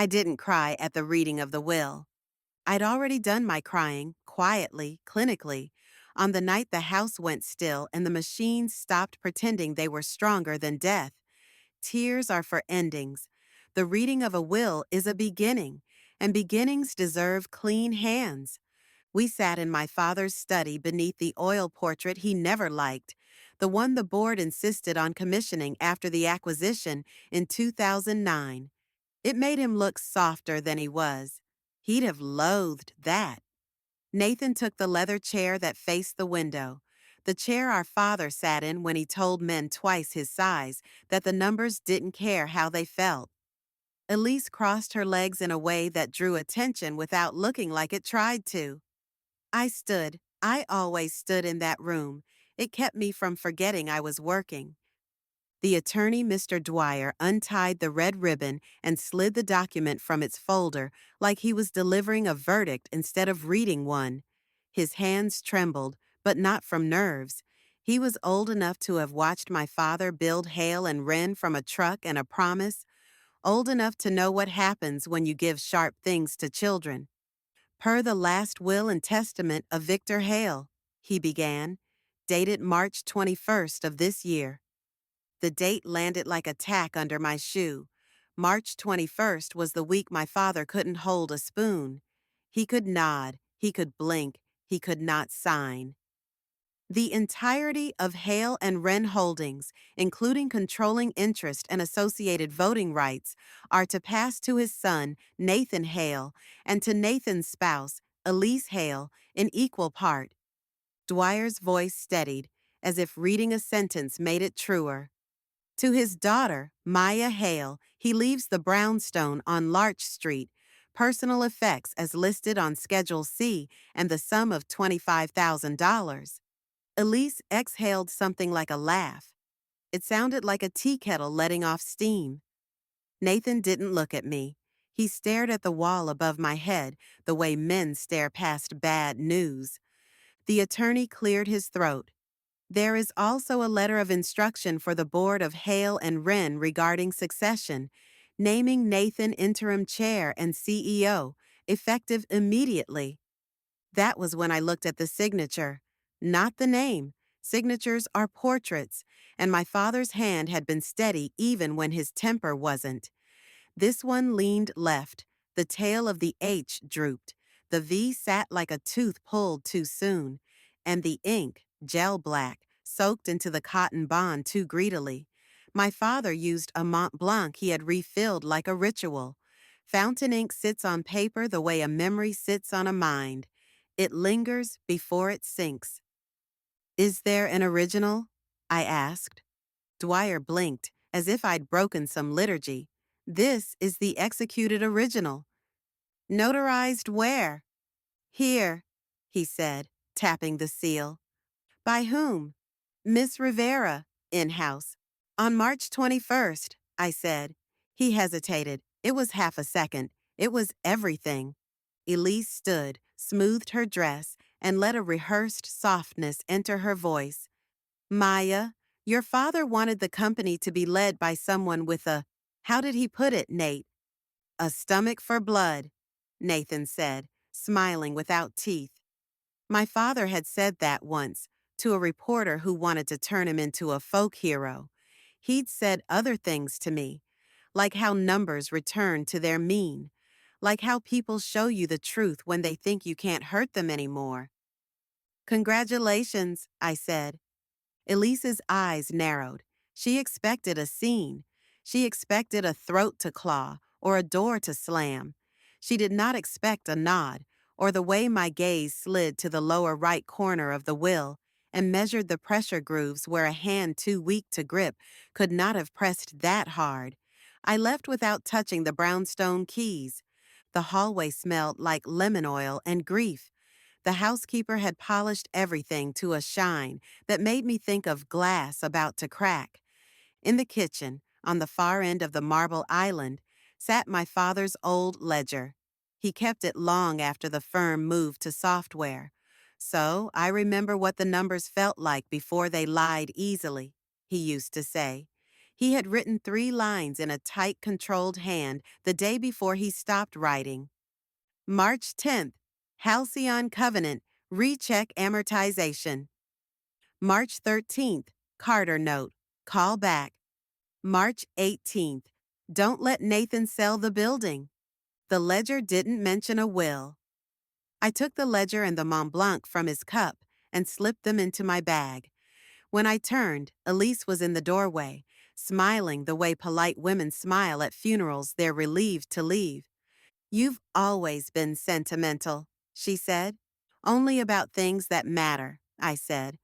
I didn't cry at the reading of the will. I'd already done my crying, quietly, clinically, on the night the house went still and the machines stopped pretending they were stronger than death. Tears are for endings. The reading of a will is a beginning, and beginnings deserve clean hands. We sat in my father's study beneath the oil portrait he never liked, the one the board insisted on commissioning after the acquisition in 2009. It made him look softer than he was. He'd have loathed that. Nathan took the leather chair that faced the window, the chair our father sat in when he told men twice his size that the numbers didn't care how they felt. Elise crossed her legs in a way that drew attention without looking like it tried to. I stood. I always stood in that room. It kept me from forgetting I was working. The attorney, Mr. Dwyer, untied the red ribbon and slid the document from its folder like he was delivering a verdict instead of reading one. His hands trembled, but not from nerves. He was old enough to have watched my father build Hale and Wren from a truck and a promise, old enough to know what happens when you give sharp things to children. Per the last will and testament of Victor Hale, he began, dated March 21st of this year. The date landed like a tack under my shoe. March 21st was the week my father couldn't hold a spoon. He could nod, he could blink, he could not sign. The entirety of Hale and Wren Holdings, including controlling interest and associated voting rights, are to pass to his son, Nathan Hale, and to Nathan's spouse, Elise Hale, in equal part. Dwyer's voice steadied, as if reading a sentence made it truer. To his daughter, Maya Hale, he leaves the brownstone on Larch Street, personal effects as listed on Schedule C, and the sum of $25,000. Elise exhaled something like a laugh. It sounded like a tea kettle letting off steam. Nathan didn't look at me. He stared at the wall above my head, the way men stare past bad news. The attorney cleared his throat. There is also a letter of instruction for the board of Hale and Wren regarding succession, naming Nathan interim chair and CEO, effective immediately. That was when I looked at the signature. Not the name. Signatures are portraits, and my father's hand had been steady even when his temper wasn't. This one leaned left. The tail of the H drooped. The V sat like a tooth pulled too soon. And the ink, gel black, soaked into the cotton bond too greedily. My father used a Mont Blanc he had refilled like a ritual. Fountain ink sits on paper the way a memory sits on a mind. It lingers before it sinks. Is there an original? I asked. Dwyer blinked, as if I'd broken some liturgy. This is the executed original. Notarized where? Here, he said, tapping the seal. By whom? Miss Rivera, in-house. On March 21st, I said. He hesitated. It was half a second. It was everything. Elise stood, smoothed her dress, and let a rehearsed softness enter her voice. Maya, your father wanted the company to be led by someone with a, how did he put it, Nate? A stomach for blood, Nathan said, smiling without teeth. My father had said that once, to a reporter who wanted to turn him into a folk hero. He'd said other things to me, like how numbers return to their mean, like how people show you the truth when they think you can't hurt them anymore. Congratulations, I said. Elise's eyes narrowed. She expected a scene. She expected a throat to claw or a door to slam. She did not expect a nod or the way my gaze slid to the lower right corner of the will and measured the pressure grooves where a hand too weak to grip could not have pressed that hard. I left without touching the brownstone keys. The hallway smelled like lemon oil and grief. The housekeeper had polished everything to a shine that made me think of glass about to crack. In the kitchen, on the far end of the marble island, sat my father's old ledger. He kept it long after the firm moved to software. So I remember what the numbers felt like before they lied easily, he used to say. He had written 3 lines in a tight, controlled hand the day before he stopped writing. March 10th, Halcyon Covenant, recheck amortization. March 13th, Carter note, call back. March 18th, don't let Nathan sell the building. The ledger didn't mention a will. I took the ledger and the Mont Blanc from his cup and slipped them into my bag. When I turned, Elise was in the doorway, smiling the way polite women smile at funerals they're relieved to leave. You've always been sentimental, she said. Only about things that matter, I said.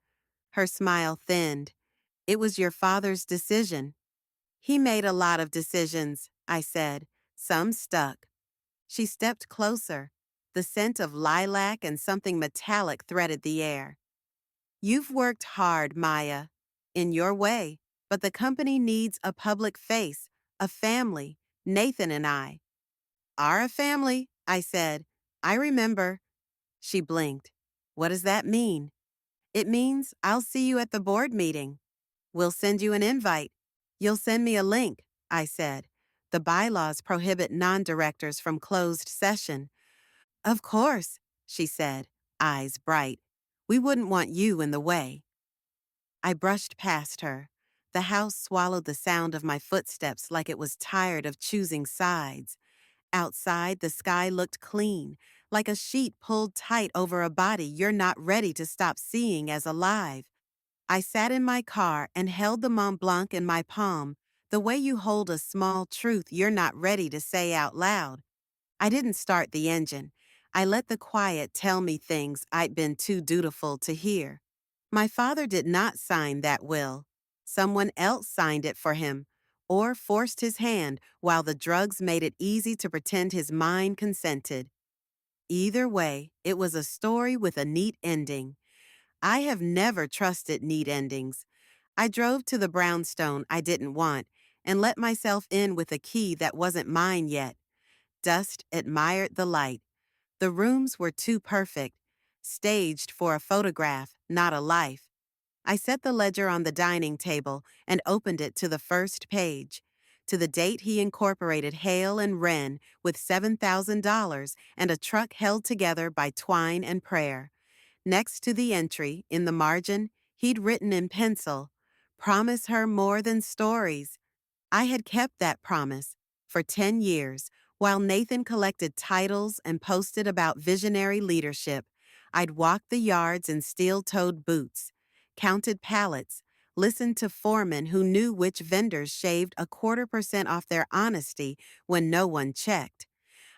Her smile thinned. It was your father's decision. He made a lot of decisions, I said. Some stuck. She stepped closer. The scent of lilac and something metallic threaded the air. You've worked hard, Maya, in your way, but the company needs a public face, a family. Nathan and I are a family, I said. I remember. She blinked. What does that mean? It means I'll see you at the board meeting. We'll send you an invite. You'll send me a link, I said. The bylaws prohibit non-directors from closed session. Of course, she said, eyes bright. We wouldn't want you in the way. I brushed past her. The house swallowed the sound of my footsteps like it was tired of choosing sides. Outside, the sky looked clean, like a sheet pulled tight over a body you're not ready to stop seeing as alive. I sat in my car and held the Mont Blanc in my palm, the way you hold a small truth you're not ready to say out loud. I didn't start the engine. I let the quiet tell me things I'd been too dutiful to hear. My father did not sign that will. Someone else signed it for him, or forced his hand while the drugs made it easy to pretend his mind consented. Either way, it was a story with a neat ending. I have never trusted neat endings. I drove to the brownstone I didn't want and let myself in with a key that wasn't mine yet. Dust admired the light. The rooms were too perfect, staged for a photograph, not a life. I set the ledger on the dining table and opened it to the first page. To the date he incorporated Hale and Wren with $7,000 and a truck held together by twine and prayer. Next to the entry, in the margin, he'd written in pencil, "Promise her more than stories." I had kept that promise for 10 years. While Nathan collected titles and posted about visionary leadership, I'd walked the yards in steel-toed boots, counted pallets, listened to foremen who knew which vendors shaved 1/4% off their honesty when no one checked.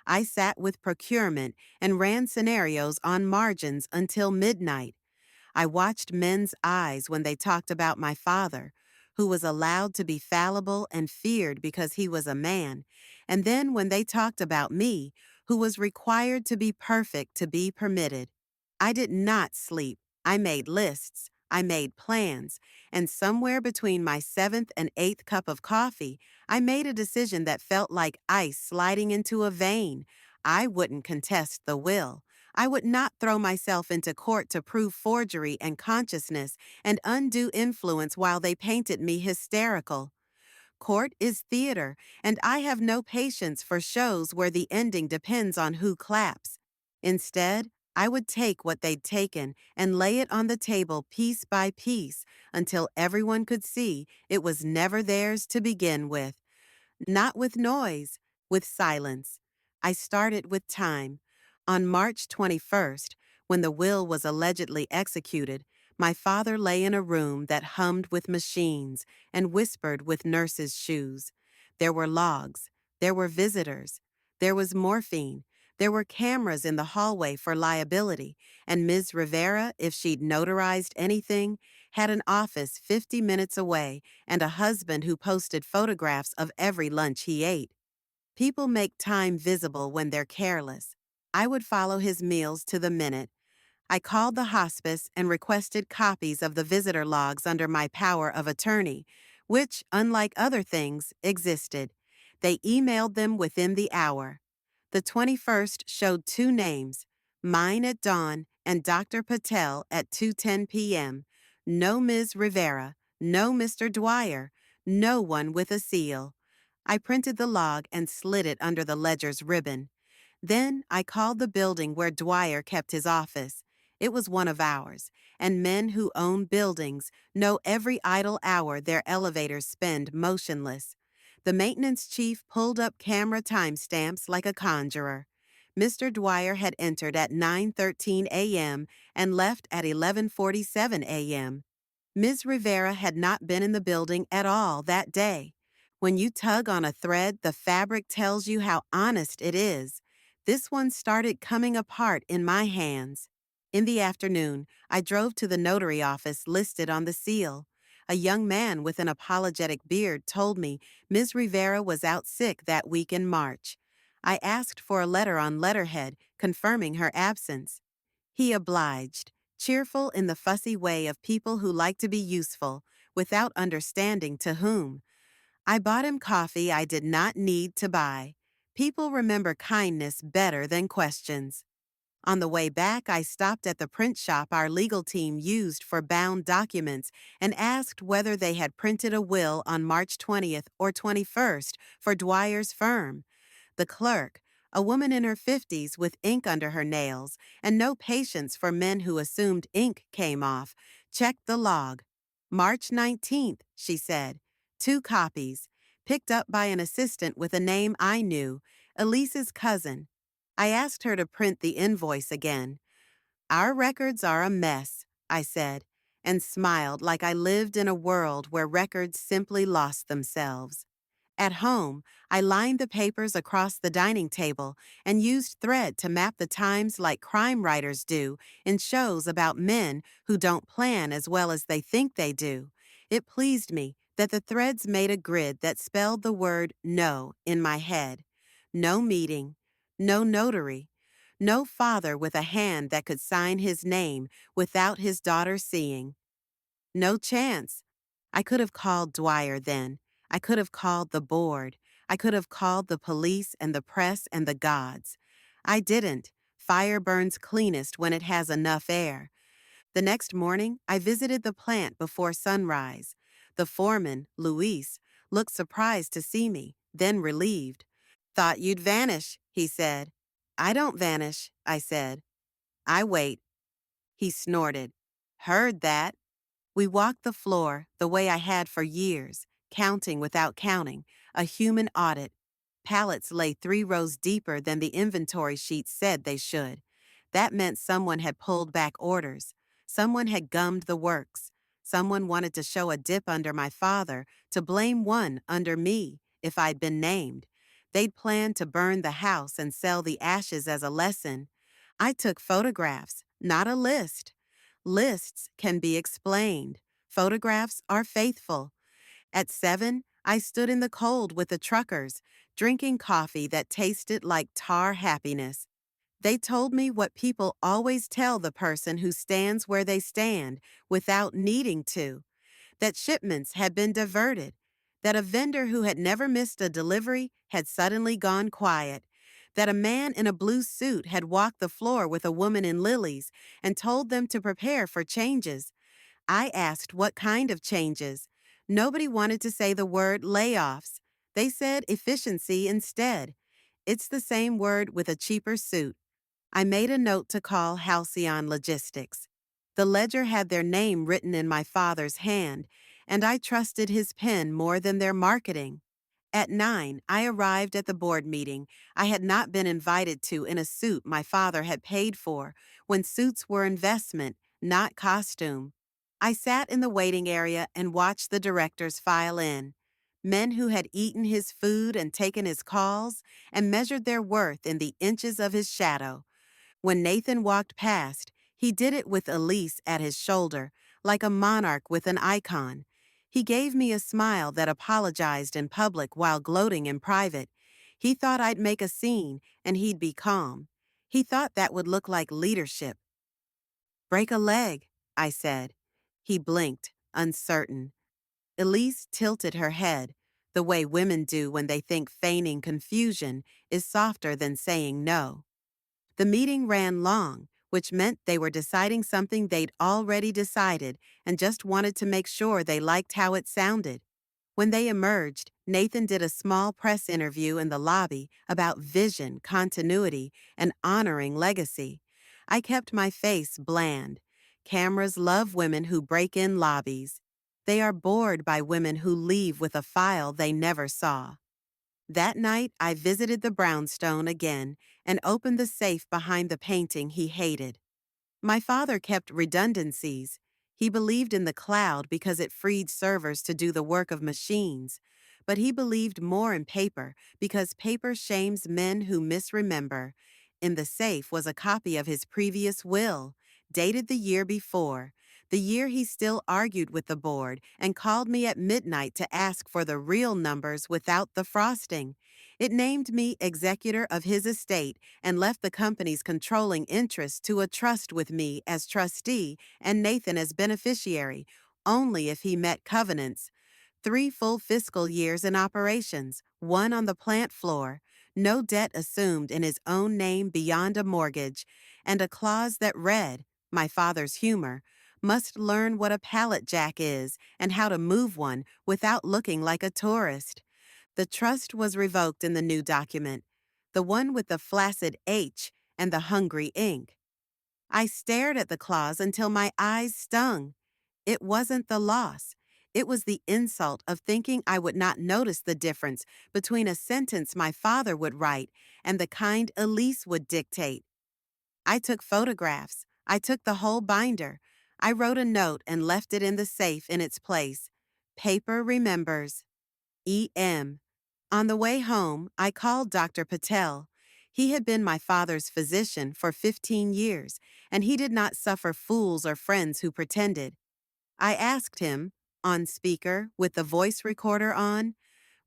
I sat with procurement and ran scenarios on margins until midnight. I watched men's eyes when they talked about my father, who was allowed to be fallible and feared because he was a man, and then when they talked about me, who was required to be perfect to be permitted. I did not sleep. I made lists. I made plans. And somewhere between my 7th and 8th cup of coffee, I made a decision that felt like ice sliding into a vein. I wouldn't contest the will. I would not throw myself into court to prove forgery and consciousness and undue influence while they painted me hysterical. Court is theater, and I have no patience for shows where the ending depends on who claps. Instead, I would take what they'd taken and lay it on the table piece by piece until everyone could see it was never theirs to begin with. Not with noise, with silence. I started with time. On March 21st, when the will was allegedly executed, my father lay in a room that hummed with machines and whispered with nurses' shoes. There were logs. There were visitors. There was morphine. There were cameras in the hallway for liability, and Ms. Rivera, if she'd notarized anything, had an office 50 minutes away and a husband who posted photographs of every lunch he ate. People make time visible when they're careless. I would follow his meals to the minute. I called the hospice and requested copies of the visitor logs under my power of attorney, which, unlike other things, existed. They emailed them within the hour. The 21st showed 2 names, mine at dawn and Dr. Patel at 2:10 p.m. No Ms. Rivera, no Mr. Dwyer, No one with a seal. I printed the log and slid it under the ledger's ribbon. Then I called the building where Dwyer kept his office. It was one of ours, and men who own buildings know every idle hour their elevators spend motionless. The maintenance chief pulled up camera timestamps like a conjurer. Mr. Dwyer had entered at 9:13 a.m. and left at 11:47 a.m. Ms. Rivera had not been in the building at all that day. When you tug on a thread, the fabric tells you how honest it is. This one started coming apart in my hands. In the afternoon, I drove to the notary office listed on the seal. A young man with an apologetic beard told me Ms. Rivera was out sick that week in March. I asked for a letter on letterhead confirming her absence. He obliged, cheerful in the fussy way of people who like to be useful, without understanding to whom. I bought him coffee I did not need to buy. People remember kindness better than questions. On the way back, I stopped at the print shop our legal team used for bound documents and asked whether they had printed a will on March 20th or 21st for Dwyer's firm. The clerk, a woman in her 50s with ink under her nails and no patience for men who assumed ink came off, checked the log. March 19th, she said. 2 copies, picked up by an assistant with a name I knew, Elise's cousin. I asked her to print the invoice again. Our records are a mess, I said, and smiled like I lived in a world where records simply lost themselves. At home, I lined the papers across the dining table and used thread to map the times like crime writers do in shows about men who don't plan as well as they think they do. It pleased me that the threads made a grid that spelled the word no in my head. No meeting, no notary, no father with a hand that could sign his name without his daughter seeing. No chance. I could have called Dwyer then. I could have called the board. I could have called the police and the press and the gods. I didn't. Fire burns cleanest when it has enough air. The next morning, I visited the plant before sunrise. The foreman, Luis, looked surprised to see me, then relieved. Thought you'd vanish, he said. I don't vanish, I said. I wait. He snorted. Heard that. We walked the floor the way I had for years, counting without counting, a human audit. Pallets lay 3 rows deeper than the inventory sheet said they should. That meant someone had pulled back orders. Someone had gummed the works. Someone wanted to show a dip under my father, to blame one under me, if I'd been named. They'd planned to burn the house and sell the ashes as a lesson. I took photographs, not a list. Lists can be explained. Photographs are faithful. At 7, I stood in the cold with the truckers, drinking coffee that tasted like tar happiness. They told me what people always tell the person who stands where they stand without needing to, that shipments had been diverted, that a vendor who had never missed a delivery had suddenly gone quiet, that a man in a blue suit had walked the floor with a woman in lilies and told them to prepare for changes. I asked what kind of changes. Nobody wanted to say the word layoffs. They said efficiency instead. It's the same word with a cheaper suit. I made a note to call Halcyon Logistics. The ledger had their name written in my father's hand, and I trusted his pen more than their marketing. At 9, I arrived at the board meeting I had not been invited to in a suit my father had paid for, when suits were investment, not costume. I sat in the waiting area and watched the directors file in. Men who had eaten his food and taken his calls and measured their worth in the inches of his shadow. When Nathan walked past, he did it with Elise at his shoulder, like a monarch with an icon. He gave me a smile that apologized in public while gloating in private. He thought I'd make a scene and he'd be calm. He thought that would look like leadership. Break a leg, I said. He blinked, uncertain. Elise tilted her head, the way women do when they think feigning confusion is softer than saying no. The meeting ran long, which meant they were deciding something they'd already decided and just wanted to make sure they liked how it sounded. When they emerged, Nathan did a small press interview in the lobby about vision, continuity, and honoring legacy. I kept my face bland. Cameras love women who break in lobbies. They are bored by women who leave with a file they never saw. That night, I visited the brownstone again and opened the safe behind the painting he hated. My father kept redundancies. He believed in the cloud because it freed servers to do the work of machines. But he believed more in paper because paper shames men who misremember. In the safe was a copy of his previous will, dated the year before, the year he still argued with the board and called me at midnight to ask for the real numbers without the frosting. It named me executor of his estate and left the company's controlling interest to a trust with me as trustee and Nathan as beneficiary, only if he met covenants. 3 full fiscal years in operations, one on the plant floor, no debt assumed in his own name beyond a mortgage, and a clause that read, my father's humor, must learn what a pallet jack is and how to move one without looking like a tourist. The trust was revoked in the new document, the one with the flaccid H and the hungry ink. I stared at the clause until my eyes stung. It wasn't the loss. It was the insult of thinking I would not notice the difference between a sentence my father would write and the kind Elise would dictate. I took photographs. I took the whole binder. I wrote a note and left it in the safe in its place. Paper remembers. E.M. On the way home, I called Dr. Patel. He had been my father's physician for 15 years, and he did not suffer fools or friends who pretended. I asked him, on speaker with the voice recorder on,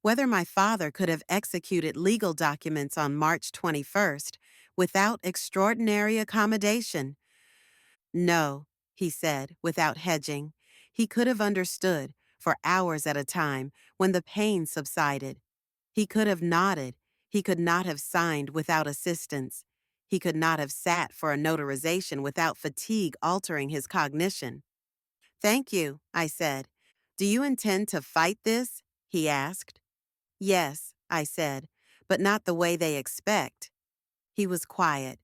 whether my father could have executed legal documents on March 21st without extraordinary accommodation. No, he said, without hedging. He could have understood, for hours at a time, when the pain subsided. He could have nodded. He could not have signed without assistance. He could not have sat for a notarization without fatigue altering his cognition. Thank you, I said. Do you intend to fight this? He asked. Yes, I said, but not the way they expect. He was quiet.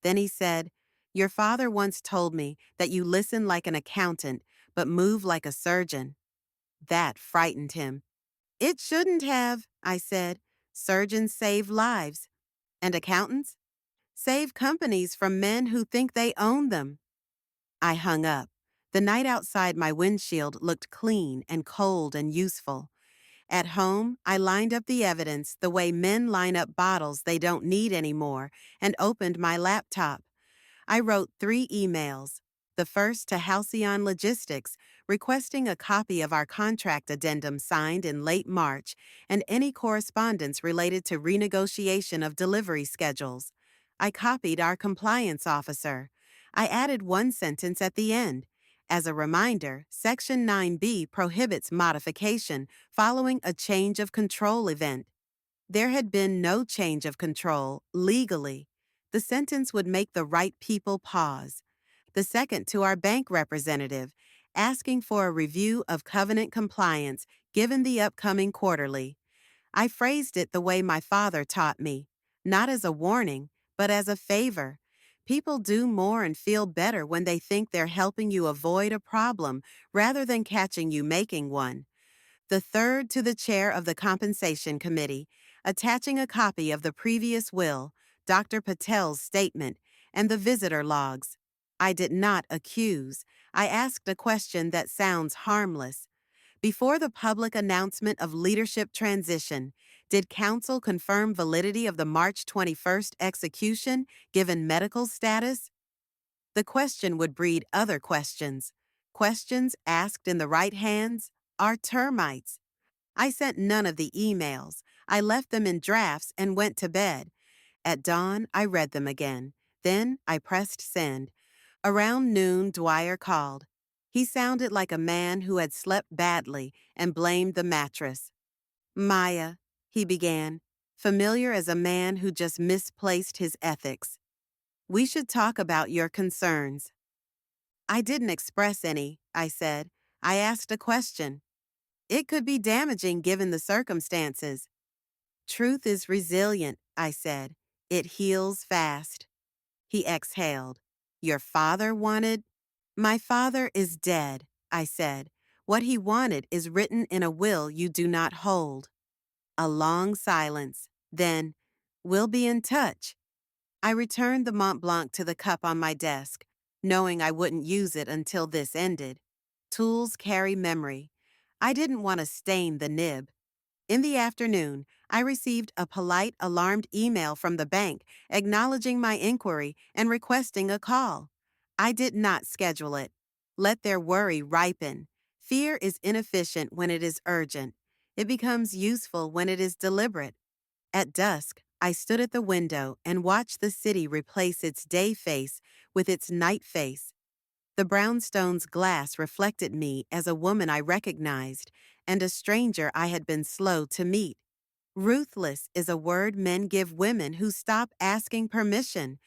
Then he said, your father once told me that you listen like an accountant, but move like a surgeon. That frightened him. It shouldn't have, I said. Surgeons save lives. And accountants? Save companies from men who think they own them. I hung up. The night outside my windshield looked clean and cold and useful. At home, I lined up the evidence the way men line up bottles they don't need anymore and opened my laptop. I wrote 3 emails. The first to Halcyon Logistics, requesting a copy of our contract addendum signed in late March and any correspondence related to renegotiation of delivery schedules. I copied our compliance officer. I added one sentence at the end. As a reminder, Section 9B prohibits modification following a change of control event. There had been no change of control, legally. The sentence would make the right people pause. The second to our bank representative, asking for a review of covenant compliance given the upcoming quarterly. I phrased it the way my father taught me, not as a warning, but as a favor. People do more and feel better when they think they're helping you avoid a problem rather than catching you making one. The third to the chair of the Compensation Committee, attaching a copy of the previous will, Dr. Patel's statement, and the visitor logs. I did not accuse. I asked a question that sounds harmless. Before the public announcement of leadership transition, did counsel confirm validity of the March 21st execution given medical status? The question would breed other questions. Questions asked in the right hands are termites. I sent none of the emails. I left them in drafts and went to bed. At dawn, I read them again. Then I pressed send. Around noon, Dwyer called. He sounded like a man who had slept badly and blamed the mattress. Maya, he began, familiar as a man who just misplaced his ethics. We should talk about your concerns. I didn't express any, I said. I asked a question. It could be damaging given the circumstances. Truth is resilient, I said. It heals fast. He exhaled. Your father wanted? My father is dead, I said. What he wanted is written in a will you do not hold. A long silence. Then, we'll be in touch. I returned the Mont Blanc to the cup on my desk, knowing I wouldn't use it until this ended. Tools carry memory. I didn't want to stain the nib. In the afternoon, I received a polite, alarmed email from the bank acknowledging my inquiry and requesting a call. I did not schedule it. Let their worry ripen. Fear is inefficient when it is urgent. It becomes useful when it is deliberate. At dusk, I stood at the window and watched the city replace its day face with its night face. The brownstone's glass reflected me as a woman I recognized and a stranger I had been slow to meet. Ruthless is a word men give women who stop asking permission.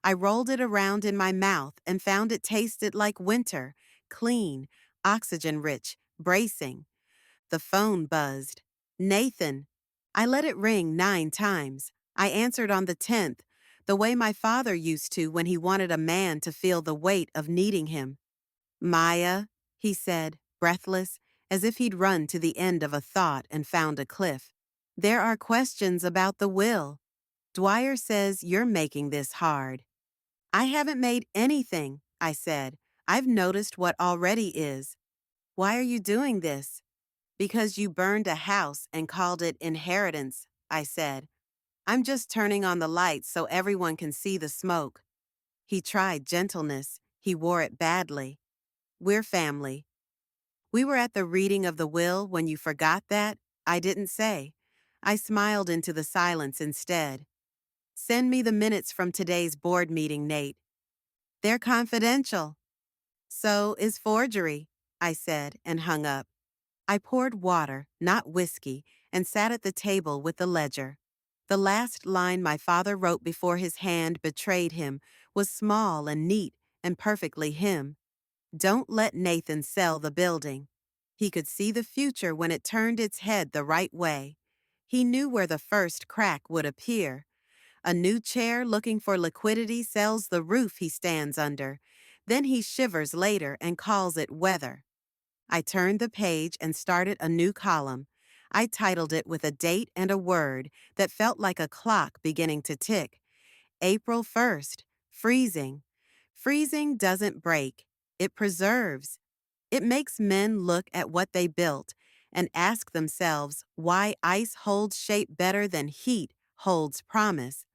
I rolled it around in my mouth and found it tasted like winter, clean, oxygen-rich, bracing. The phone buzzed. Nathan. I let it ring 9 times. I answered on the 10th, the way my father used to when he wanted a man to feel the weight of needing him. Maya, he said, breathless, as if he'd run to the end of a thought and found a cliff. There are questions about the will. Dwyer says you're making this hard. I haven't made anything, I said. I've noticed what already is. Why are you doing this? Because you burned a house and called it inheritance, I said. I'm just turning on the lights so everyone can see the smoke. He tried gentleness. He wore it badly. We're family. We were at the reading of the will when you forgot that? I didn't say. I smiled into the silence instead. Send me the minutes from today's board meeting, Nate. They're confidential. So is forgery, I said and hung up. I poured water, not whiskey, and sat at the table with the ledger. The last line my father wrote before his hand betrayed him was small and neat and perfectly him. Don't let Nathan sell the building. He could see the future when it turned its head the right way. He knew where the first crack would appear. A new chair looking for liquidity sells the roof he stands under. Then he shivers later and calls it weather. I turned the page and started a new column. I titled it with a date and a word that felt like a clock beginning to tick. April 1st, freezing. Freezing doesn't break. It preserves. It makes men look at what they built and ask themselves why ice holds shape better than heat holds promise.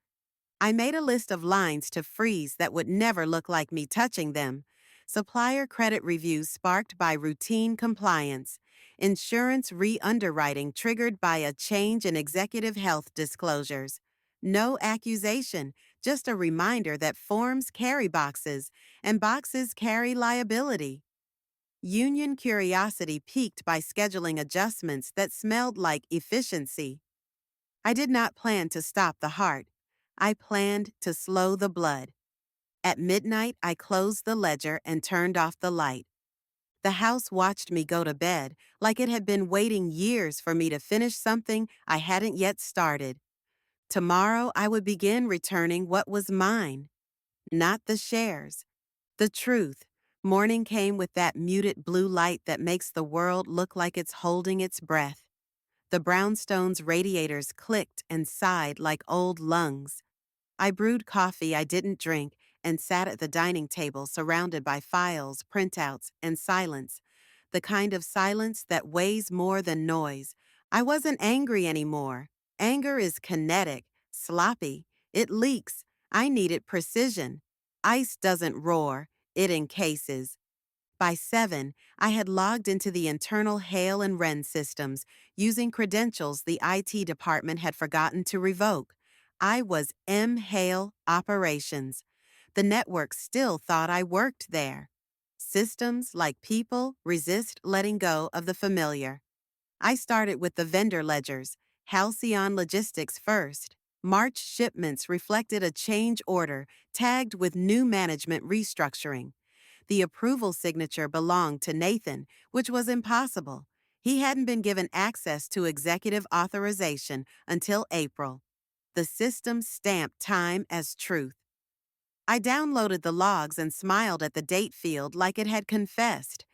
I made a list of lines to freeze that would never look like me touching them. Supplier credit reviews sparked by routine compliance. Insurance re-underwriting triggered by a change in executive health disclosures. No accusation, just a reminder that forms carry boxes, and boxes carry liability. Union curiosity piqued by scheduling adjustments that smelled like efficiency. I did not plan to stop the heart. I planned to slow the blood. At midnight, I closed the ledger and turned off the light. The house watched me go to bed like it had been waiting years for me to finish something I hadn't yet started. Tomorrow, I would begin returning what was mine, not the shares. The truth. Morning came with that muted blue light that makes the world look like it's holding its breath. The brownstone's radiators clicked and sighed like old lungs. I brewed coffee I didn't drink and sat at the dining table surrounded by files, printouts, and silence, the kind of silence that weighs more than noise. I wasn't angry anymore. Anger is kinetic, sloppy. It leaks. I needed precision. Ice doesn't roar. It encases. By 7, I had logged into the internal hail and wren systems using credentials the IT department had forgotten to revoke. I was M-Hail Operations. The network still thought I worked there. Systems, like people, resist letting go of the familiar. I started with the vendor ledgers, Halcyon Logistics first. March shipments reflected a change order tagged with new management restructuring. The approval signature belonged to Nathan, which was impossible. He hadn't been given access to executive authorization until April. The system stamped time as truth. I downloaded the logs and smiled at the date field like it had confessed.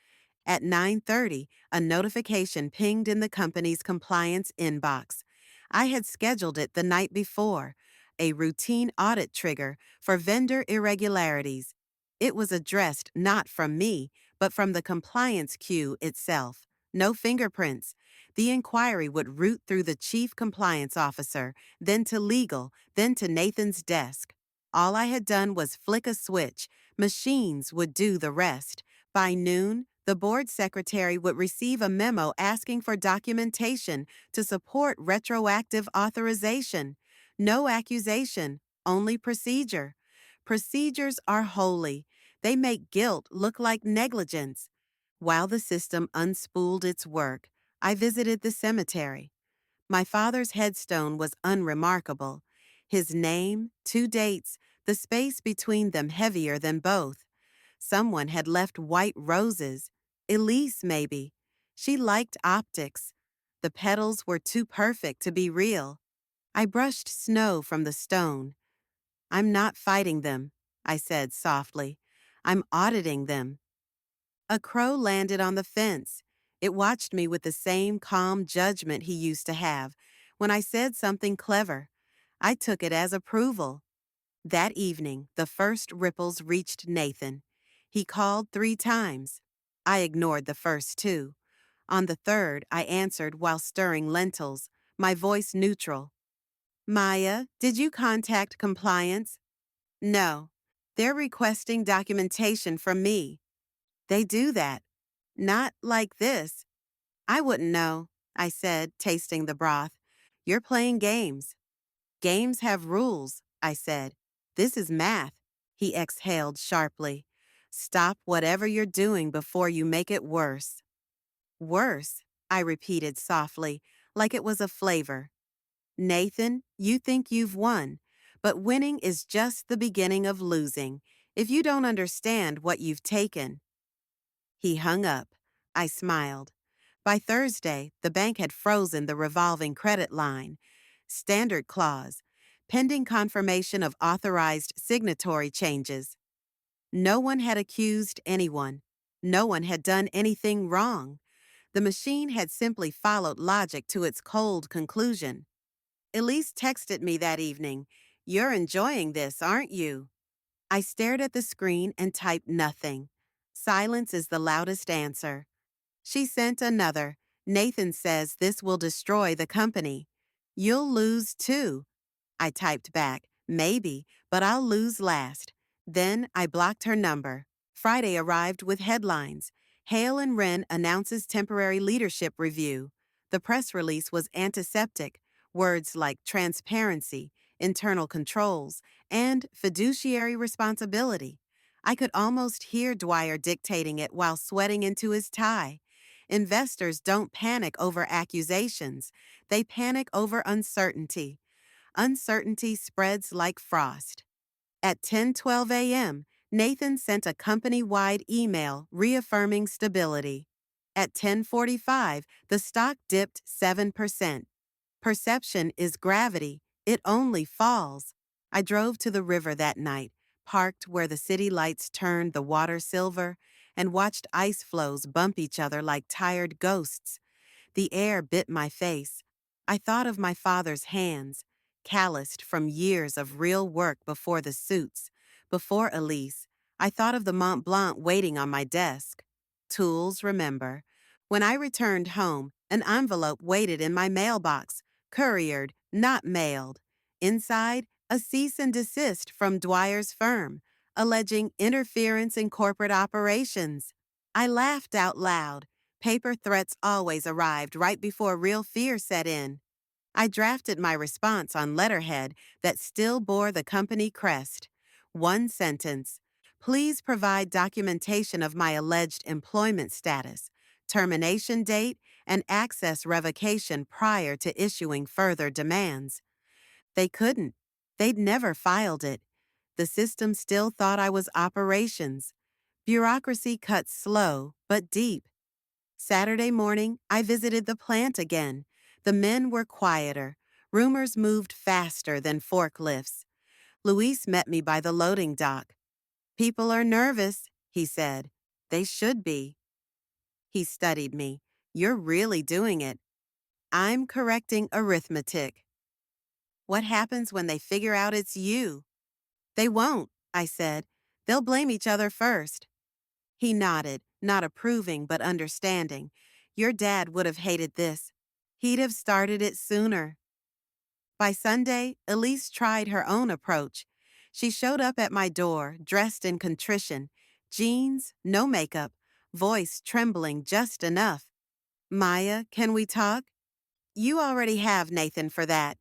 At 9:30, a notification pinged in the company's compliance inbox. I had scheduled it the night before, a routine audit trigger for vendor irregularities. It was addressed not from me, but from the compliance queue itself. No fingerprints. The inquiry would route through the chief compliance officer, then to legal, then to Nathan's desk. All I had done was flick a switch. Machines would do the rest. By noon, the board secretary would receive a memo asking for documentation to support retroactive authorization. No accusation, only procedure. Procedures are holy. They make guilt look like negligence. While the system unspooled its work, I visited the cemetery. My father's headstone was unremarkable. His name, 2 dates, the space between them heavier than both. Someone had left white roses. Elise, maybe. She liked optics. The petals were too perfect to be real. I brushed snow from the stone. I'm not fighting them, I said softly. I'm auditing them. A crow landed on the fence. It watched me with the same calm judgment he used to have when I said something clever. I took it as approval. That evening, the first ripples reached Nathan. He called 3 times. I ignored the first 2. On the third, I answered while stirring lentils, my voice neutral. Maya, did you contact compliance? No. They're requesting documentation from me. They do that. Not like this. I wouldn't know, I said, tasting the broth. You're playing games. Games have rules, I said. This is math. He exhaled sharply. Stop whatever you're doing before you make it worse. Worse, I repeated softly, like it was a flavor. Nathan, you think you've won, but winning is just the beginning of losing if you don't understand what you've taken. He hung up. I smiled. By Thursday, the bank had frozen the revolving credit line. Standard clause, pending confirmation of authorized signatory changes. No one had accused anyone. No one had done anything wrong. The machine had simply followed logic to its cold conclusion. Elise texted me that evening. You're enjoying this, aren't you? I stared at the screen and typed nothing. Silence is the loudest answer. She sent another. Nathan says this will destroy the company. You'll lose too. I typed back, maybe, but I'll lose last. Then I blocked her number. Friday arrived with headlines. Hale and Wren announces temporary leadership review. The press release was antiseptic. Words like transparency, internal controls, and fiduciary responsibility. I could almost hear Dwyer dictating it while sweating into his tie. Investors don't panic over accusations. They panic over uncertainty. Uncertainty spreads like frost. At 10:12 a.m., Nathan sent a company-wide email reaffirming stability. At 10:45, the stock dipped 7%. Perception is gravity. It only falls. I drove to the river that night, parked where the city lights turned the water silver, and watched ice floes bump each other like tired ghosts. The air bit my face. I thought of my father's hands, calloused from years of real work before the suits. Before Elise, I thought of the Mont Blanc waiting on my desk. Tools, remember. When I returned home, an envelope waited in my mailbox, couriered, not mailed. Inside, a cease and desist from Dwyer's firm, alleging interference in corporate operations. I laughed out loud. Paper threats always arrived right before real fear set in. I drafted my response on letterhead that still bore the company crest. One sentence. Please provide documentation of my alleged employment status, termination date, and access revocation prior to issuing further demands. They couldn't. They'd never filed it. The system still thought I was operations. Bureaucracy cuts slow, but deep. Saturday morning, I visited the plant again. The men were quieter. Rumors moved faster than forklifts. Luis met me by the loading dock. People are nervous, he said. They should be. He studied me. You're really doing it. I'm correcting arithmetic. What happens when they figure out it's you? They won't, I said. They'll blame each other first. He nodded, not approving but understanding. Your dad would have hated this. He'd have started it sooner. By Sunday, Elise tried her own approach. She showed up at my door, dressed in contrition, jeans, no makeup, voice trembling just enough. Maya, can we talk? You already have Nathan for that.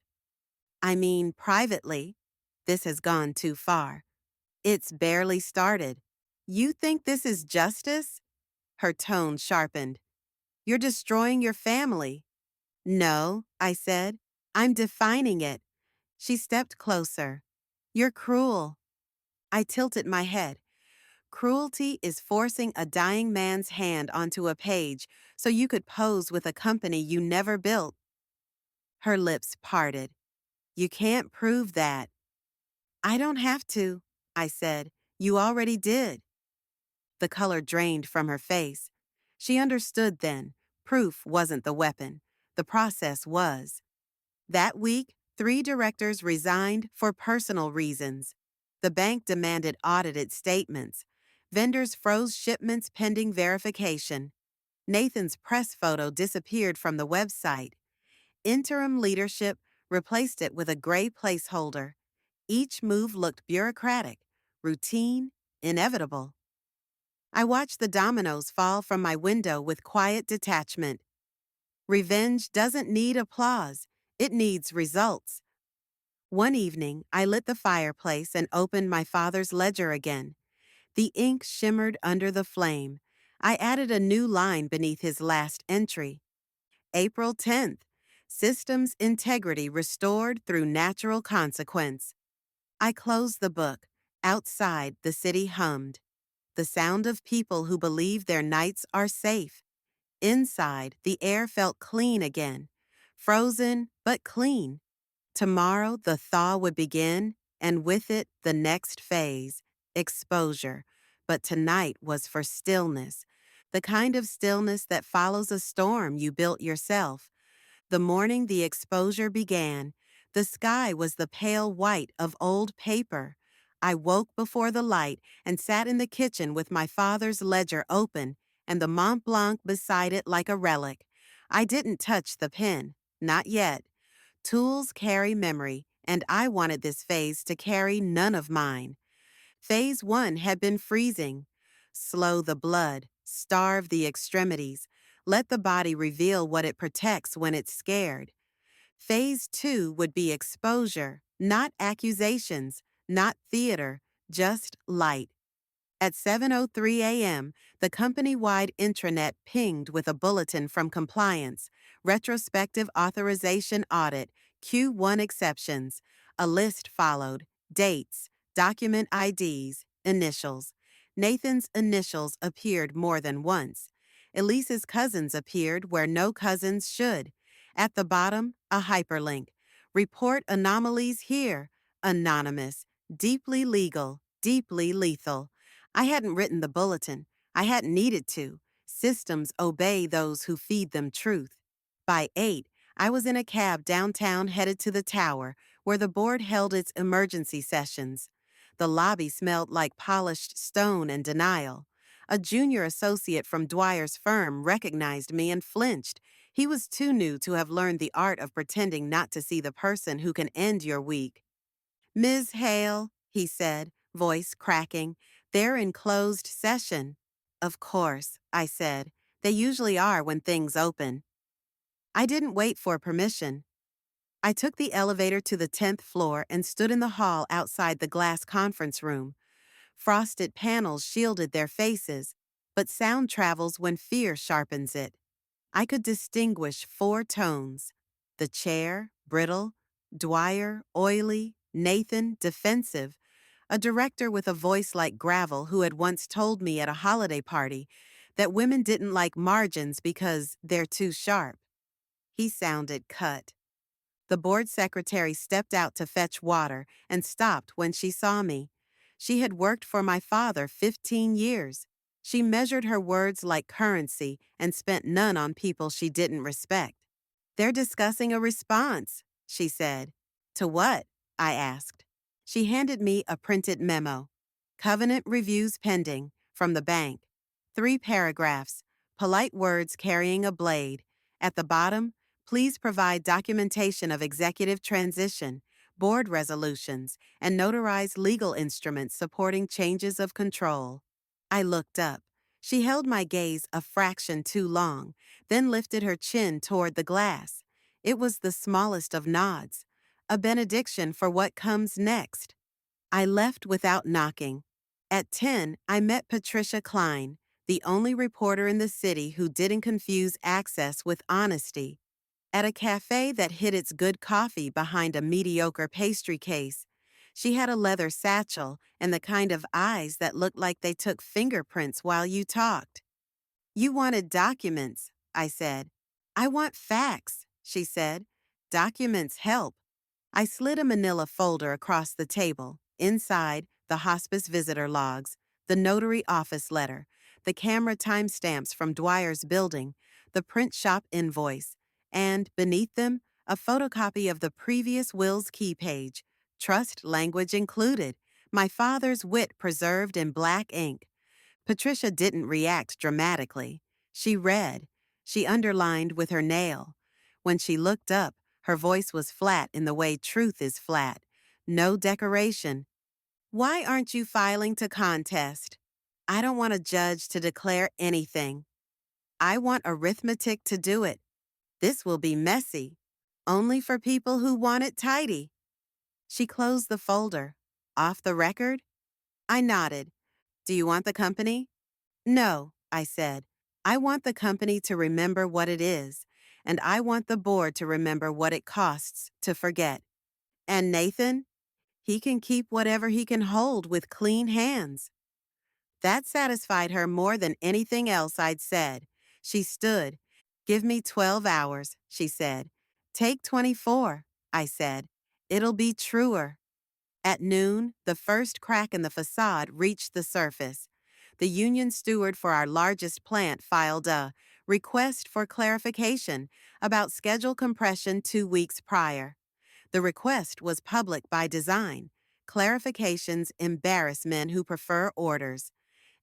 I mean, privately. This has gone too far. It's barely started. You think this is justice? Her tone sharpened. You're destroying your family. No, I said. I'm defining it. She stepped closer. You're cruel. I tilted my head. Cruelty is forcing a dying man's hand onto a page so you could pose with a company you never built. Her lips parted. You can't prove that. I don't have to, I said. You already did. The color drained from her face. She understood then. Proof wasn't the weapon. The process was. That week, 3 directors resigned for personal reasons. The bank demanded audited statements. Vendors froze shipments pending verification. Nathan's press photo disappeared from the website. Interim leadership replaced it with a gray placeholder. Each move looked bureaucratic, routine, inevitable. I watched the dominoes fall from my window with quiet detachment. Revenge doesn't need applause. It needs results. One evening, I lit the fireplace and opened my father's ledger again. The ink shimmered under the flame. I added a new line beneath his last entry. April 10th. Systems integrity restored through natural consequence. I closed the book. Outside, the city hummed. The sound of people who believe their nights are safe. Inside, the air felt clean again. Frozen, but clean. Tomorrow, the thaw would begin, and with it, the next phase, exposure. But tonight was for stillness, the kind of stillness that follows a storm you built yourself. The morning the exposure began, the sky was the pale white of old paper. I woke before the light and sat in the kitchen with my father's ledger open and the Mont Blanc beside it like a relic. I didn't touch the pen, not yet. Tools carry memory, and I wanted this phase to carry none of mine. Phase 1 had been freezing. Slow the blood, starve the extremities, let the body reveal what it protects when it's scared. Phase 2 would be exposure, not accusations, not theater, just light. At 7:03 a.m., the company-wide intranet pinged with a bulletin from compliance, retrospective authorization audit, Q1 exceptions. A list followed, dates, document IDs, initials. Nathan's initials appeared more than once. Elise's cousins appeared where no cousins should. At the bottom, a hyperlink. Report anomalies here. Anonymous. Deeply legal. Deeply lethal. I hadn't written the bulletin. I hadn't needed to. Systems obey those who feed them truth. By 8, I was in a cab downtown headed to the tower, where the board held its emergency sessions. The lobby smelled like polished stone and denial. A junior associate from Dwyer's firm recognized me and flinched. He was too new to have learned the art of pretending not to see the person who can end your week. Ms. Hale, he said, voice cracking, they're in closed session. Of course, I said. They usually are when things open. I didn't wait for permission. I took the elevator to the 10th floor and stood in the hall outside the glass conference room. Frosted panels shielded their faces, but sound travels when fear sharpens it. I could distinguish 4 tones. The chair, brittle. Dwyer, oily. Nathan, defensive. A director with a voice like gravel who had once told me at a holiday party, that women didn't like margins because they're too sharp. He sounded cut. The board secretary stepped out to fetch water and stopped when she saw me. She had worked for my father 15 years. She measured her words like currency and spent none on people she didn't respect. "They're discussing a response," she said. "To what?" I asked. She handed me a printed memo. "Covenant reviews pending," from the bank. 3 paragraphs, polite words carrying a blade. At the bottom, "Please provide documentation of executive transition, board resolutions, and notarized legal instruments supporting changes of control." I looked up. She held my gaze a fraction too long, then lifted her chin toward the glass. It was the smallest of nods, a benediction for what comes next. I left without knocking. At 10, I met Patricia Klein, the only reporter in the city who didn't confuse access with honesty. At a cafe that hid its good coffee behind a mediocre pastry case, she had a leather satchel and the kind of eyes that looked like they took fingerprints while you talked. "You wanted documents," I said. "I want facts," she said. "Documents help." I slid a manila folder across the table. Inside, the hospice visitor logs, the notary office letter, the camera timestamps from Dwyer's building, the print shop invoice, and, beneath them, a photocopy of the previous will's key page, trust language included, my father's wit preserved in black ink. Patricia didn't react dramatically. She read. She underlined with her nail. When she looked up, her voice was flat in the way truth is flat. No decoration. "Why aren't you filing to contest?" "I don't want a judge to declare anything. I want arithmetic to do it. This will be messy. Only for people who want it tidy." She closed the folder. "Off the record?" I nodded. "Do you want the company?" "No," I said. "I want the company to remember what it is, and I want the board to remember what it costs to forget. And Nathan? He can keep whatever he can hold with clean hands." That satisfied her more than anything else I'd said. She stood. "Give me 12 hours," she said. "Take 24, I said. "It'll be truer." At noon, the first crack in the facade reached the surface. The union steward for our largest plant filed a request for clarification about schedule compression 2 weeks prior. The request was public by design. Clarifications embarrass men who prefer orders.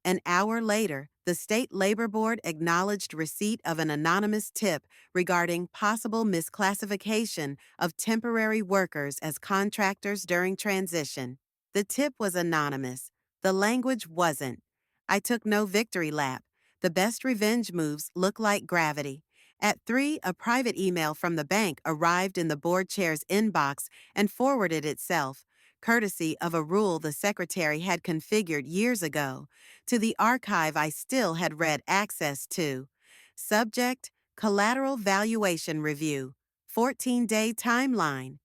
An hour later, the State Labor Board acknowledged receipt of an anonymous tip regarding possible misclassification of temporary workers as contractors during transition. The tip was anonymous. The language wasn't. I took no victory lap. The best revenge moves look like gravity. At 3, a private email from the bank arrived in the board chair's inbox and forwarded itself, courtesy of a rule the secretary had configured years ago, to the archive I still had read access to. Subject, Collateral Valuation Review, 14-day timeline.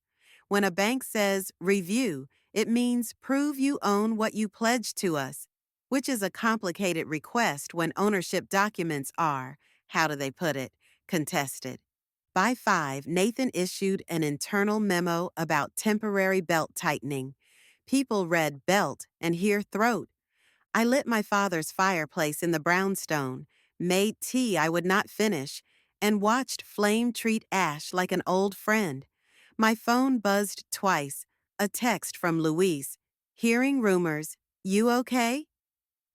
When a bank says review, it means prove you own what you pledged to us, which is a complicated request when ownership documents are, how do they put it, contested. By 5, Nathan issued an internal memo about temporary belt tightening. People read belt and hear throat. I lit my father's fireplace in the brownstone, made tea I would not finish, and watched flame treat ash like an old friend. My phone buzzed twice, a text from Luis, "Hearing rumors, you okay?"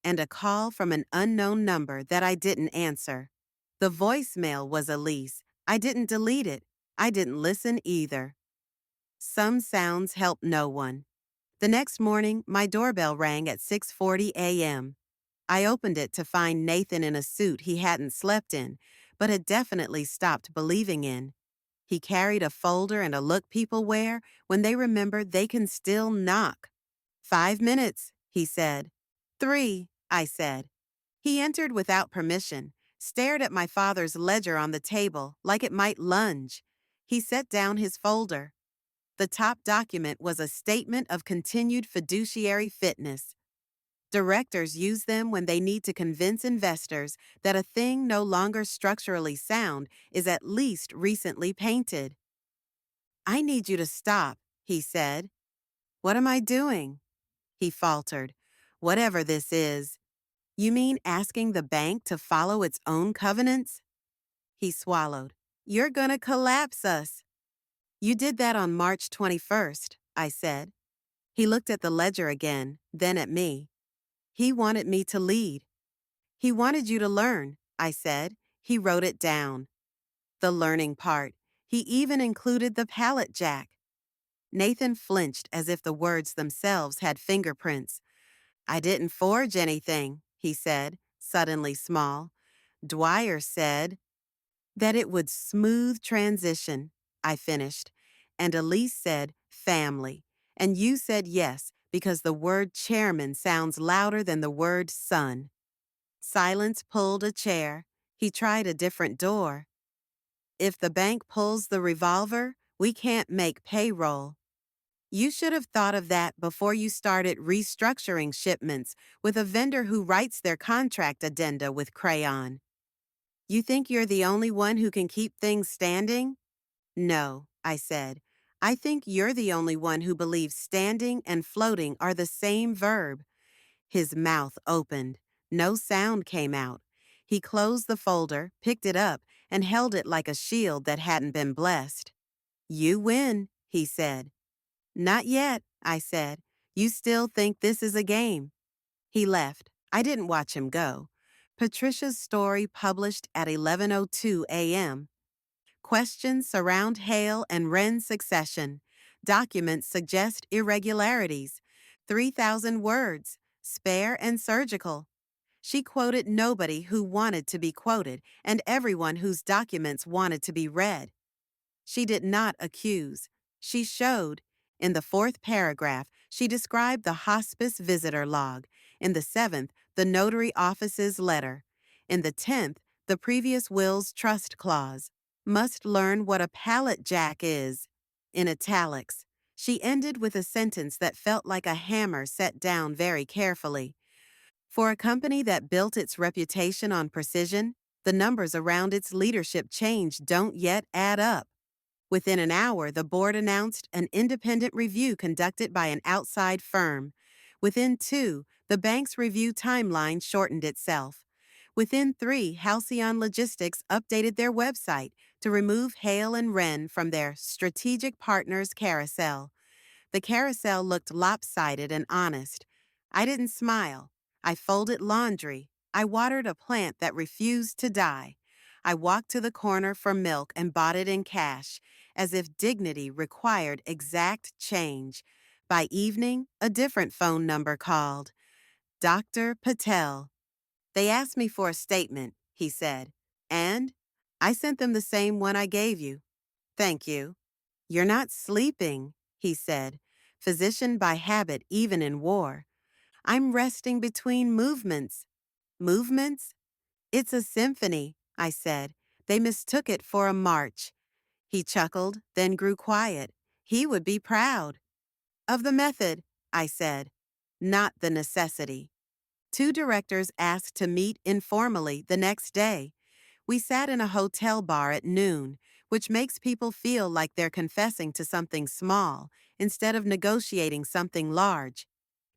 and a call from an unknown number that I didn't answer. The voicemail was Elise. I didn't delete it. I didn't listen either. Some sounds help no one. The next morning, my doorbell rang at 6:40 a.m. I opened it to find Nathan in a suit he hadn't slept in, but had definitely stopped believing in. He carried a folder and a look people wear when they remember they can still knock. "5 minutes," he said. "3," I said. He entered without permission, stared at my father's ledger on the table like it might lunge. He set down his folder. The top document was a statement of continued fiduciary fitness. Directors use them when they need to convince investors that a thing no longer structurally sound is at least recently painted. I need you to stop, he said. What am I doing? He faltered. Whatever this is. You mean asking the bank to follow its own covenants? He swallowed. You're gonna collapse us. You did that on March 21st, I said. He looked at the ledger again, then at me. He wanted me to lead. He wanted you to learn, I said. He wrote it down. The learning part. He even included the pallet jack. Nathan flinched as if the words themselves had fingerprints. I didn't forge anything, he said, suddenly small. Dwyer said that it would smooth transition, I finished. And Elise said family. And you said yes, because the word chairman sounds louder than the word son. Silence pulled a chair. He tried a different door. If the bank pulls the revolver, we can't make payroll. You should have thought of that before you started restructuring shipments with a vendor who writes their contract addenda with crayon. You think you're the only one who can keep things standing? No, I said. I think you're the only one who believes standing and floating are the same verb. His mouth opened. No sound came out. He closed the folder, picked it up, and held it like a shield that hadn't been blessed. You win, he said. Not yet, I said. You still think this is a game. He left. I didn't watch him go. Patricia's story published at 11:02 a.m. Questions surround Hale and Wren's succession. Documents suggest irregularities. 3,000 words, spare and surgical. She quoted nobody who wanted to be quoted and everyone whose documents wanted to be read. She did not accuse. She showed. In the 4th paragraph, she described the hospice visitor log. In the 7th, the notary office's letter. In the 10th, the previous will's trust clause. Must learn what a pallet jack is. In italics, she ended with a sentence that felt like a hammer set down very carefully. For a company that built its reputation on precision, the numbers around its leadership change don't yet add up. Within an hour, the board announced an independent review conducted by an outside firm. Within 2, the bank's review timeline shortened itself. Within 3, Halcyon Logistics updated their website to remove Hale and Wren from their strategic partners carousel. The carousel looked lopsided and honest. I didn't smile. I folded laundry. I watered a plant that refused to die. I walked to the corner for milk and bought it in cash, as if dignity required exact change. By evening, a different phone number called. Dr. Patel. They asked me for a statement, he said. And? I sent them the same one I gave you. Thank you. You're not sleeping, he said. Physician by habit even in war. I'm resting between movements. Movements? It's a symphony, I said. They mistook it for a march. He chuckled, then grew quiet. He would be proud. Of the method, I said, not the necessity. 2 directors asked to meet informally the next day. We sat in a hotel bar at noon, which makes people feel like they're confessing to something small instead of negotiating something large.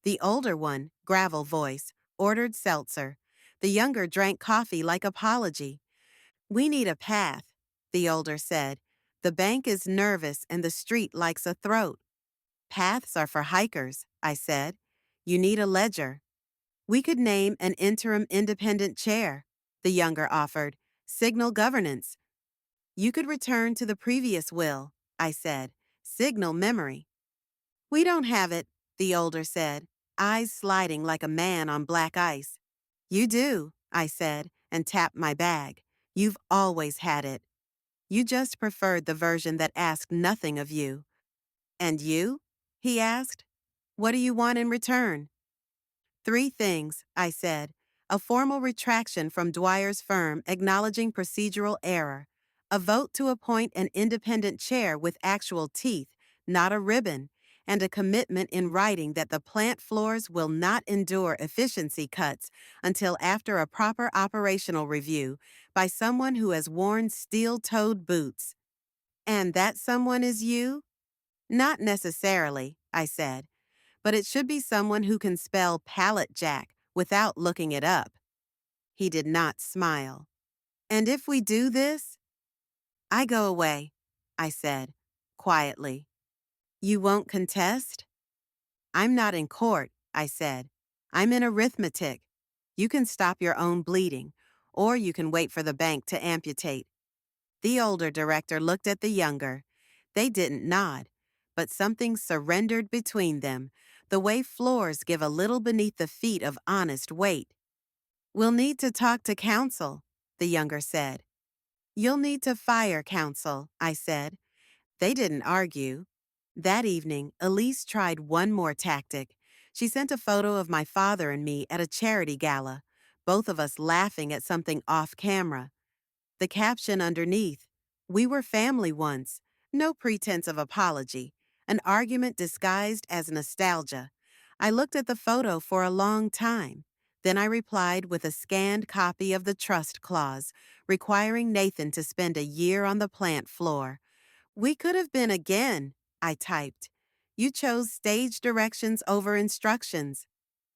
The older one, gravel voice, ordered seltzer. The younger drank coffee like apology. We need a path, the older said. The bank is nervous and the street likes a throat. Paths are for hikers, I said. You need a ledger. We could name an interim independent chair, the younger offered. Signal governance. You could return to the previous will, I said. Signal memory. We don't have it, the older said, eyes sliding like a man on black ice. You do, I said, and tapped my bag. You've always had it. You just preferred the version that asked nothing of you. And you? He asked. What do you want in return? 3 things, I said. A formal retraction from Dwyer's firm acknowledging procedural error. A vote to appoint an independent chair with actual teeth, not a ribbon. and a commitment in writing that the plant floors will not endure efficiency cuts until after a proper operational review by someone who has worn steel-toed boots. And that someone is you? Not necessarily, I said, but it should be someone who can spell pallet jack without looking it up. He did not smile. And if we do this, I go away, I said, quietly. You won't contest? I'm not in court, I said. I'm in arithmetic. You can stop your own bleeding, or you can wait for the bank to amputate. The older director looked at the younger. They didn't nod, but something surrendered between them, the way floors give a little beneath the feet of honest weight. We'll need to talk to counsel, the younger said. You'll need to fire counsel, I said. They didn't argue. That evening, Elise tried one more tactic. She sent a photo of my father and me at a charity gala, both of us laughing at something off camera. The caption underneath, "We were family once," no pretense of apology, an argument disguised as nostalgia. I looked at the photo for a long time. Then I replied with a scanned copy of the trust clause, requiring Nathan to spend a year on the plant floor. We could have been again, I typed. You chose stage directions over instructions.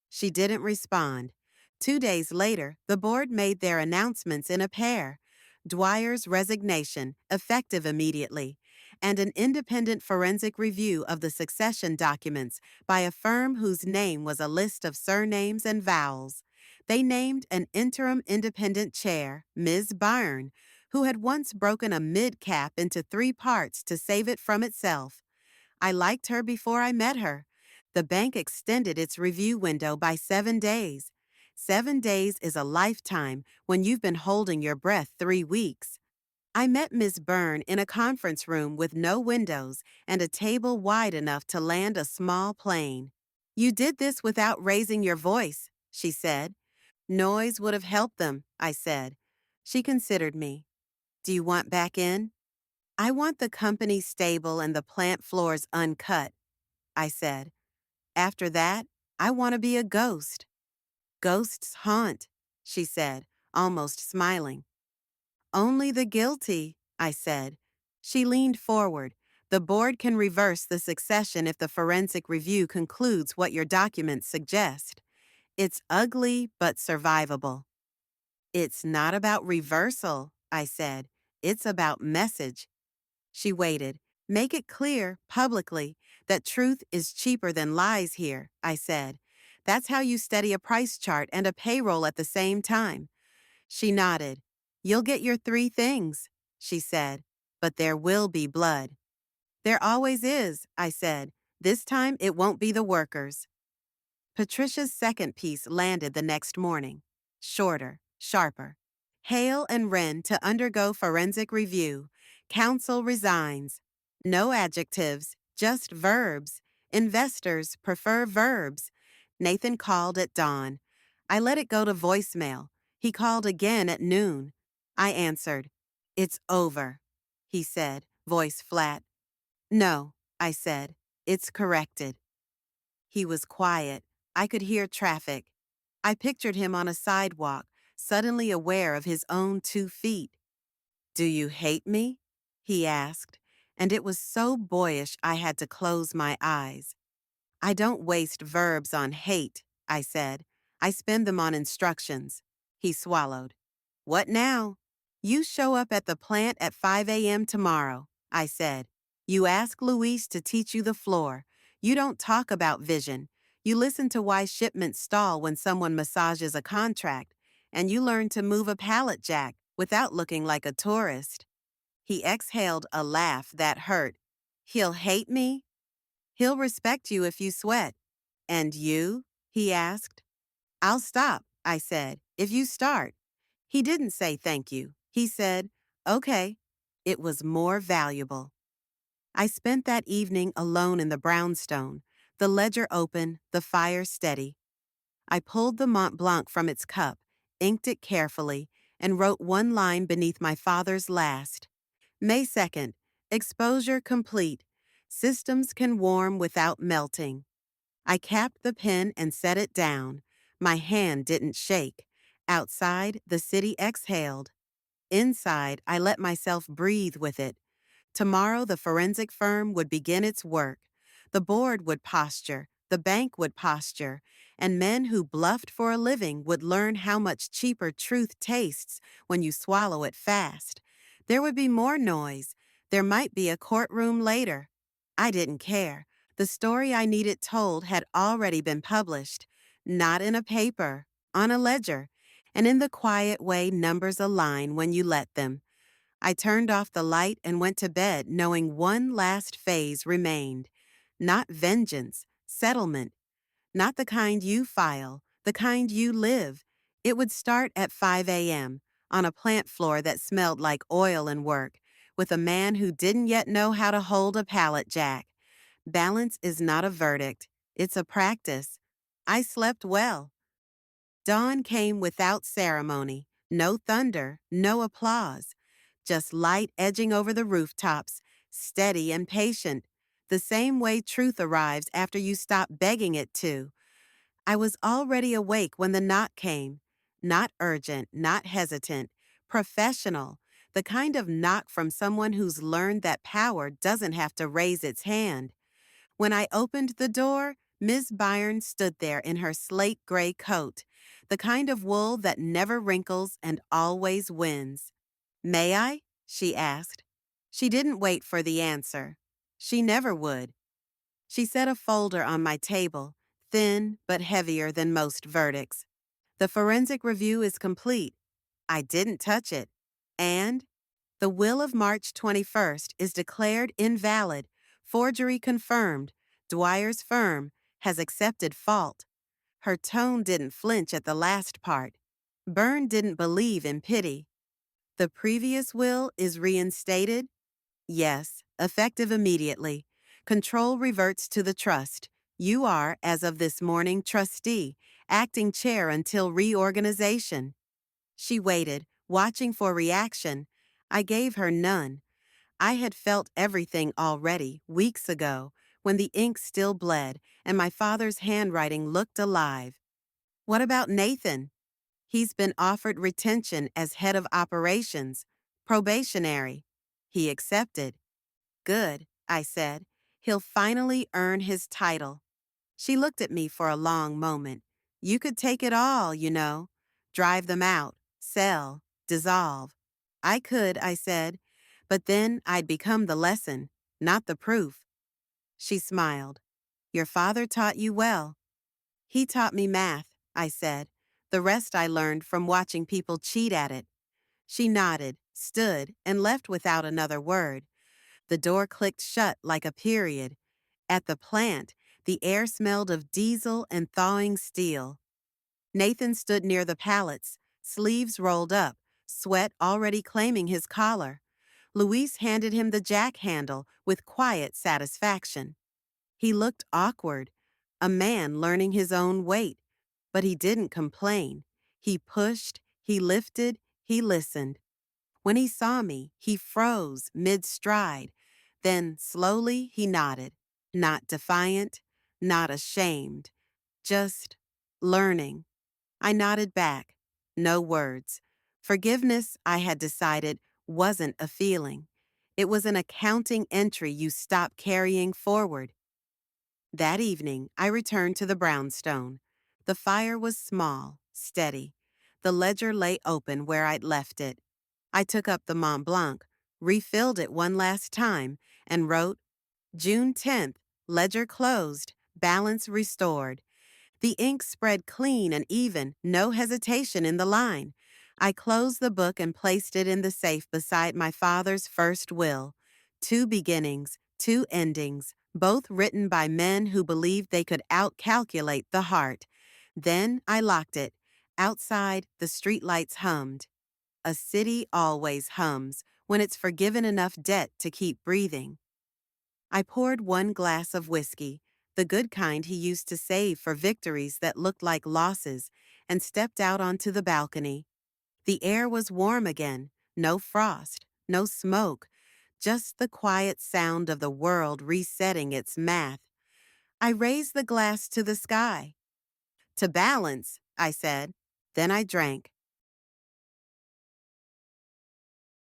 She didn't respond. 2 days later, the board made their announcements in a pair. Dwyer's resignation, effective immediately, and an independent forensic review of the succession documents by a firm whose name was a list of surnames and vowels. They named an interim independent chair, Ms. Byrne, who had once broken a mid-cap into 3 parts to save it from itself. I liked her before I met her. The bank extended its review window by 7 days. 7 days is a lifetime when you've been holding your breath 3 weeks. I met Miss Byrne in a conference room with no windows and a table wide enough to land a small plane. You did this without raising your voice, she said. Noise would have helped them, I said. She considered me. Do you want back in? I want the company stable and the plant floors uncut, I said. After that, I want to be a ghost. Ghosts haunt, she said, almost smiling. Only the guilty, I said. She leaned forward. The board can reverse the succession if the forensic review concludes what your documents suggest. It's ugly but survivable. It's not about reversal, I said. It's about message. She waited. Make it clear, publicly, that truth is cheaper than lies here, I said. That's how you steady a price chart and a payroll at the same time. She nodded. You'll get your 3 things, she said, but there will be blood. There always is, I said. This time it won't be the workers. Patricia's second piece landed the next morning. Shorter, sharper. Hale and Wren to undergo forensic review. Counsel resigns. No adjectives, just verbs. Investors prefer verbs. Nathan called at dawn. I let it go to voicemail. He called again at noon. I answered. It's over, he said, voice flat. No, I said. It's corrected. He was quiet. I could hear traffic. I pictured him on a sidewalk, suddenly aware of his own 2 feet. Do you hate me? He asked, and it was so boyish I had to close my eyes. I don't waste verbs on hate, I said. I spend them on instructions. He swallowed. What now? You show up at the plant at 5 a.m. tomorrow, I said. You ask Luis to teach you the floor. You don't talk about vision. You listen to why shipments stall when someone massages a contract, and you learn to move a pallet jack without looking like a tourist. He exhaled a laugh that hurt. He'll hate me? He'll respect you if you sweat. And you? He asked. I'll stop, I said, if you start. He didn't say thank you. He said, okay. It was more valuable. I spent that evening alone in the brownstone, the ledger open, the fire steady. I pulled the Mont Blanc from its cup, inked it carefully, and wrote one line beneath my father's last. May 2nd, exposure complete. Systems can warm without melting. I capped the pen and set it down. My hand didn't shake. Outside, the city exhaled. Inside, I let myself breathe with it. Tomorrow, the forensic firm would begin its work. The board would posture, the bank would posture, and men who bluffed for a living would learn how much cheaper truth tastes when you swallow it fast. There would be more noise. There might be a courtroom later. I didn't care. The story I needed told had already been published, not in a paper, on a ledger, and in the quiet way numbers align when you let them. I turned off the light and went to bed knowing one last phase remained. Not vengeance, settlement. Not the kind you file, the kind you live. It would start at 5 a.m. on a plant floor that smelled like oil and work, with a man who didn't yet know how to hold a pallet jack. Balance is not a verdict, it's a practice. I slept well. Dawn came without ceremony, no thunder, no applause, just light edging over the rooftops, steady and patient, the same way truth arrives after you stop begging it to. I was already awake when the knock came, not urgent, not hesitant, professional, the kind of knock from someone who's learned that power doesn't have to raise its hand. When I opened the door, Miss Byrne stood there in her slate gray coat, the kind of wool that never wrinkles and always wins. "May I?" she asked. She didn't wait for the answer. She never would. She set a folder on my table, thin but heavier than most verdicts. "The forensic review is complete. I didn't touch it. And the will of March 21st is declared invalid. Forgery confirmed. Dwyer's firm has accepted fault." Her tone didn't flinch at the last part. Byrne didn't believe in pity. "The previous will is reinstated?" "Yes, effective immediately. Control reverts to the trust. You are, as of this morning, trustee, acting chair until reorganization." She waited, watching for reaction. I gave her none. I had felt everything already, weeks ago, when the ink still bled and my father's handwriting looked alive. "What about Nathan?" "He's been offered retention as head of operations, probationary." "He accepted." "Good," I said. "He'll finally earn his title." She looked at me for a long moment. "You could take it all, you know. Drive them out, sell, dissolve." "I could," I said, "but then I'd become the lesson, not the proof." She smiled. "Your father taught you well." "He taught me math," I said. "The rest I learned from watching people cheat at it." She nodded, stood, and left without another word. The door clicked shut like a period. At the plant, the air smelled of diesel and thawing steel. Nathan stood near the pallets, sleeves rolled up, sweat already claiming his collar. Luis handed him the jack handle with quiet satisfaction. He looked awkward, a man learning his own weight, but he didn't complain. He pushed, he lifted, he listened. When he saw me, he froze mid-stride. Then, slowly, he nodded. Not defiant, not ashamed, just learning. I nodded back. No words. Forgiveness, I had decided, wasn't a feeling. It was an accounting entry you stop carrying forward. That evening, I returned to the brownstone. The fire was small, steady. The ledger lay open where I'd left it. I took up the Mont Blanc, refilled it one last time, and wrote, "June 10th, ledger closed, balance restored." The ink spread clean and even, no hesitation in the line. I closed the book and placed it in the safe beside my father's first will. Two beginnings, two endings, both written by men who believed they could outcalculate the heart. Then I locked it. Outside, the streetlights hummed. A city always hums when it's forgiven enough debt to keep breathing. I poured one glass of whiskey, the good kind he used to save for victories that looked like losses, and stepped out onto the balcony. The air was warm again, no frost, no smoke, just the quiet sound of the world resetting its math. I raised the glass to the sky. To balance, I said. Then I drank.